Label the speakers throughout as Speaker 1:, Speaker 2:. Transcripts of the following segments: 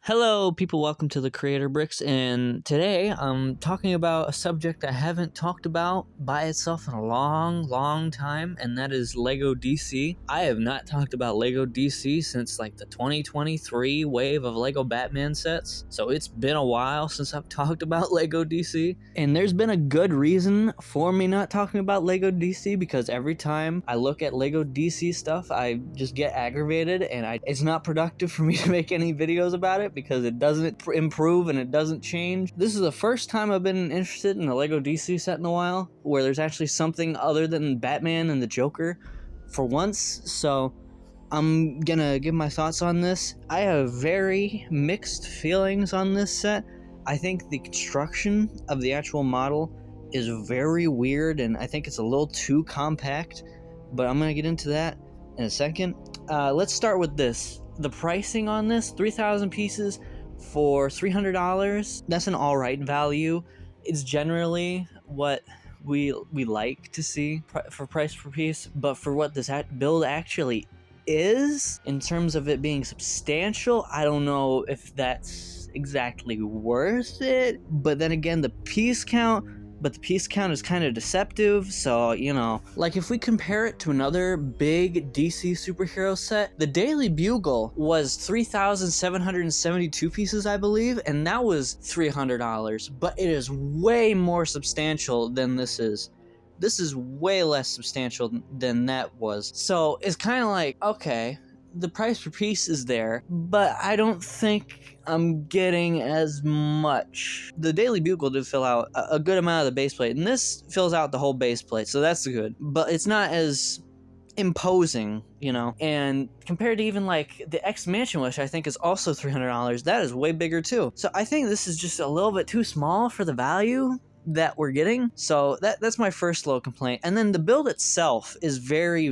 Speaker 1: Hello, people. Welcome to the Creator Bricks, and today I'm talking about a subject I haven't talked about by itself in a long time, and that is Lego DC. I have not talked about Lego DC since like the 2023 wave of Lego Batman sets, so it's been a while since I've talked about Lego DC, and there's been a good reason for me not talking about Lego DC, because every time I look at Lego DC stuff, I just get aggravated, and it's not productive for me to make any videos about it, because it doesn't improve and it doesn't change. This is the first time I've been interested in a Lego DC set in a while, where there's actually something other than Batman and the Joker for once, so I'm gonna give my thoughts on this. I have very mixed feelings on this set. I think the construction of the actual model is very weird, and I think it's a little too compact, but I'm gonna get into that in a second. Let's start with this. The pricing on this, 3,000 pieces for $300. That's an alright value. It's generally what we like to see for price per piece, but for what this build actually is, in terms of it being substantial, I don't know if that's exactly worth it. But then again, the piece count is kind of deceptive, so, you know. Like, if we compare it to another big DC superhero set, the Daily Bugle was 3,772 pieces, I believe, and that was $300, but it is way more substantial than this is. This is way less substantial than that was. So it's kind of like, okay, the price per piece is there, but I don't think I'm getting as much. The Daily Bugle did fill out a good amount of the base plate, and this fills out the whole base plate, so that's good. But it's not as imposing, you know. And compared to even like the X Mansion, which I think is also $300, that is way bigger too. So I think this is just a little bit too small for the value that we're getting. So that's my first little complaint. And then the build itself is very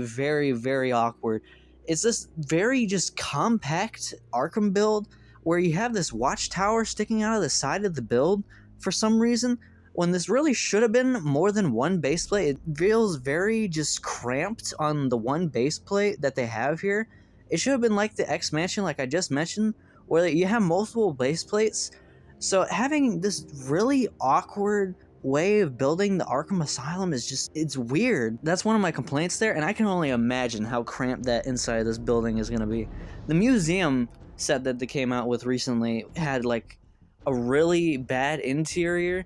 Speaker 1: awkward. It's this very just compact Arkham build where you have this watchtower sticking out of the side of the build for some reason, when this really should have been more than one base plate. It feels very just cramped on the one base plate that they have here. It should have been like the X Mansion, like I just mentioned, where you have multiple base plates. So having this really awkward way of building the Arkham Asylum is just, it's weird. That's one of my complaints there, and I can only imagine how cramped that inside of this building is going to be. The museum set that they came out with recently had like a really bad interior,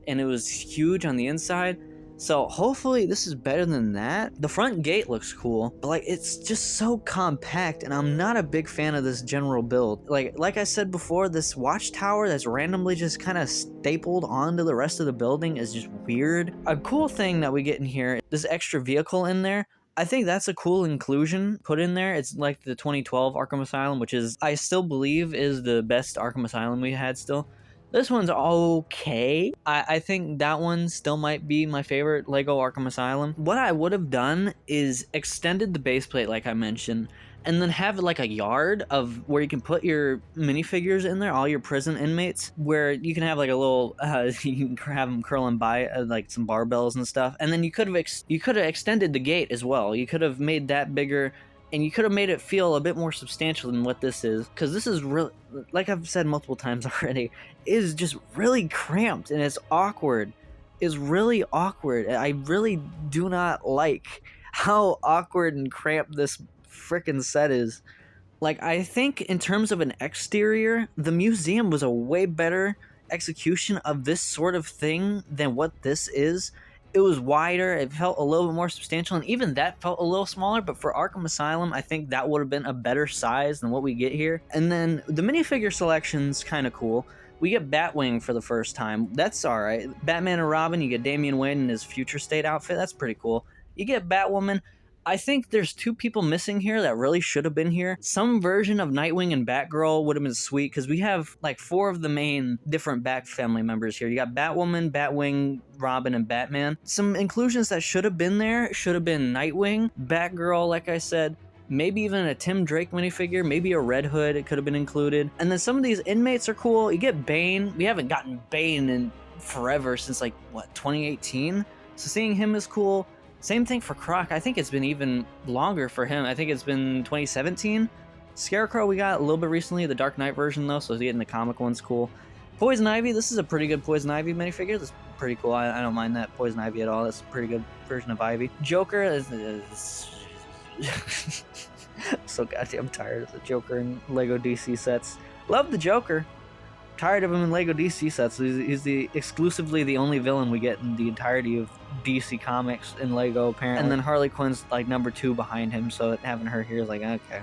Speaker 1: and it was huge on the inside. So hopefully this is better than that. The front gate looks cool, but like, it's just so compact, and I'm not a big fan of this general build. Like I said before, this watchtower that's randomly just kind of stapled onto the rest of the building is just weird. A cool thing that we get in here, this extra vehicle in there, I think that's a cool inclusion put in there. It's like the 2012 Arkham Asylum, which is, I still believe, is the best Arkham Asylum we had still. This one's okay. I think that one still might be my favorite Lego Arkham Asylum. What I would have done is extended the base plate like I mentioned, and then have like a yard of where you can put your minifigures in there, all your prison inmates, where you can have like a little, you can have them curling by like some barbells and stuff. And then you could have extended the gate as well. You could have made that bigger, and you could have made it feel a bit more substantial than what this is, because this is really, like I've said multiple times already, is just really cramped, and it's awkward. It's really awkward. I really do not like how awkward and cramped this frickin' set is. Like, I think in terms of an exterior, the museum was a way better execution of this sort of thing than what this is. It was wider, it felt a little bit more substantial, and even that felt a little smaller, but for Arkham Asylum, I think that would have been a better size than what we get here. And then the minifigure selection's kind of cool. We get Batwing for the first time. That's alright. Batman and Robin, you get Damian Wayne in his future state outfit. That's pretty cool. You get Batwoman. I think there's two people missing here that really should have been here. Some version of Nightwing and Batgirl would have been sweet, because we have like 4 of the main different Bat family members here. You got Batwoman, Batwing, Robin, and Batman. Some inclusions that should have been there should have been Nightwing, Batgirl, like I said, maybe even a Tim Drake minifigure, maybe a Red Hood, it could have been included. And then some of these inmates are cool. You get Bane. We haven't gotten Bane in forever, since like, what, 2018? So seeing him is cool. Same thing for Croc. I think it's been even longer for him. I think it's been 2017. Scarecrow we got a little bit recently, the Dark Knight version though, so getting the comic one's cool. Poison Ivy, this is a pretty good Poison Ivy minifigure. That's pretty cool. I don't mind that Poison Ivy at all. That's a pretty good version of Ivy. Joker is so goddamn tired of the Joker in Lego DC sets. Love the Joker. Tired of him in Lego DC sets. He's exclusively the only villain we get in the entirety of DC Comics in Lego, apparently. And then Harley Quinn's like number 2 behind him, so having her here is like, okay,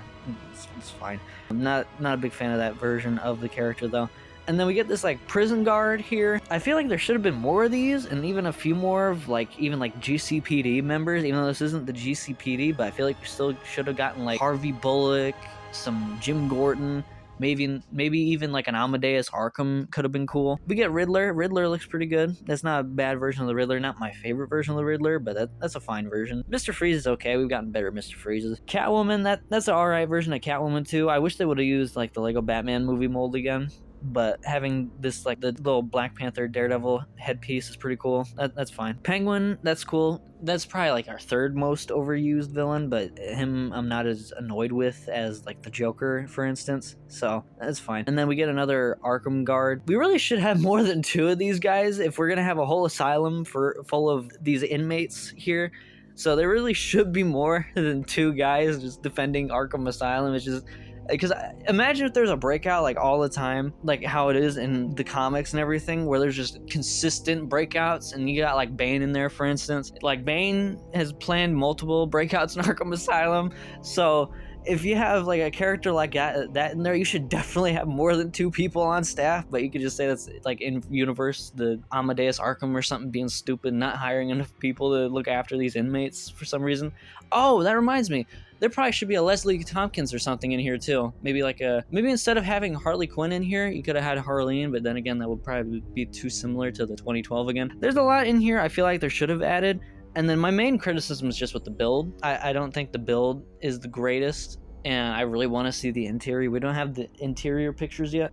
Speaker 1: it's fine. I'm not a big fan of that version of the character though. And then we get this like prison guard here. I feel like there should have been more of these, and even a few more of like even like GCPD members, even though this isn't the GCPD, but I feel like we still should have gotten like Harvey Bullock, some Jim Gordon, maybe even like an Amadeus Arkham could have been cool. We get Riddler. Riddler looks pretty good. That's not a bad version of the Riddler. Not my favorite version of the Riddler, but that's a fine version. Mr. Freeze is okay. We've gotten better Mr. Freezes. Catwoman, that's an alright version of Catwoman too. I wish they would have used like the Lego Batman movie mold again. But having this like the little Black Panther Daredevil headpiece is pretty cool. That's fine. Penguin, that's cool. That's probably like our 3rd most overused villain, but him I'm not as annoyed with as like the Joker, for instance. So that's fine. And then we get another Arkham guard. We really should have more than 2 of these guys if we're gonna have a whole asylum full of these inmates here. So there really should be more than 2 guys just defending Arkham Asylum. It's just because imagine if there's a breakout like all the time, like how it is in the comics and everything, where there's just consistent breakouts, and you got like Bane in there, for instance. Like Bane has planned multiple breakouts in Arkham Asylum, so if you have like a character like that in there, you should definitely have more than 2 people on staff. But you could just say that's like in universe, the Amadeus Arkham or something being stupid, not hiring enough people to look after these inmates for some reason. Oh, that reminds me. There probably should be a Leslie Tompkins or something in here too. Maybe instead of having Harley Quinn in here, you could have had Harleen, but then again, that would probably be too similar to the 2012 again. There's a lot in here I feel like there should have added. And then my main criticism is just with the build. I don't think the build is the greatest, and I really want to see the interior. We don't have the interior pictures yet.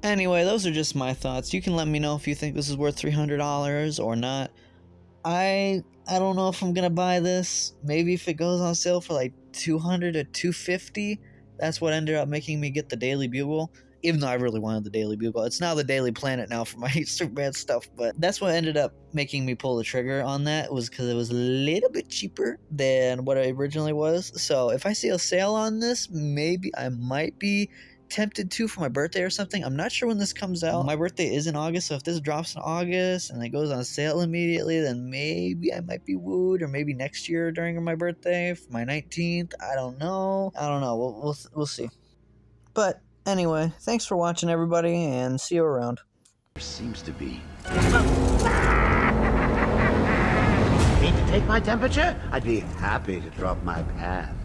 Speaker 1: Anyway, those are just my thoughts. You can let me know if you think this is worth $300 or not. I don't know if I'm gonna buy this. Maybe if it goes on sale for like $200 to $250. That's what ended up making me get the Daily Bugle. Even though I really wanted the Daily Bugle. It's now the Daily Planet now for my Superman stuff. But that's what ended up making me pull the trigger on that, was because it was a little bit cheaper than what it originally was. So if I see a sale on this, maybe I might be tempted to for my birthday or something. I'm not sure when this comes out. My birthday is in August, so if this drops in August and it goes on sale immediately, then maybe I might be wooed, or maybe next year during my birthday for my 19th. I don't know. We'll see. But anyway, thanks for watching, everybody, and see you around.
Speaker 2: There seems to be. Need to take my temperature? I'd be happy to drop my pants.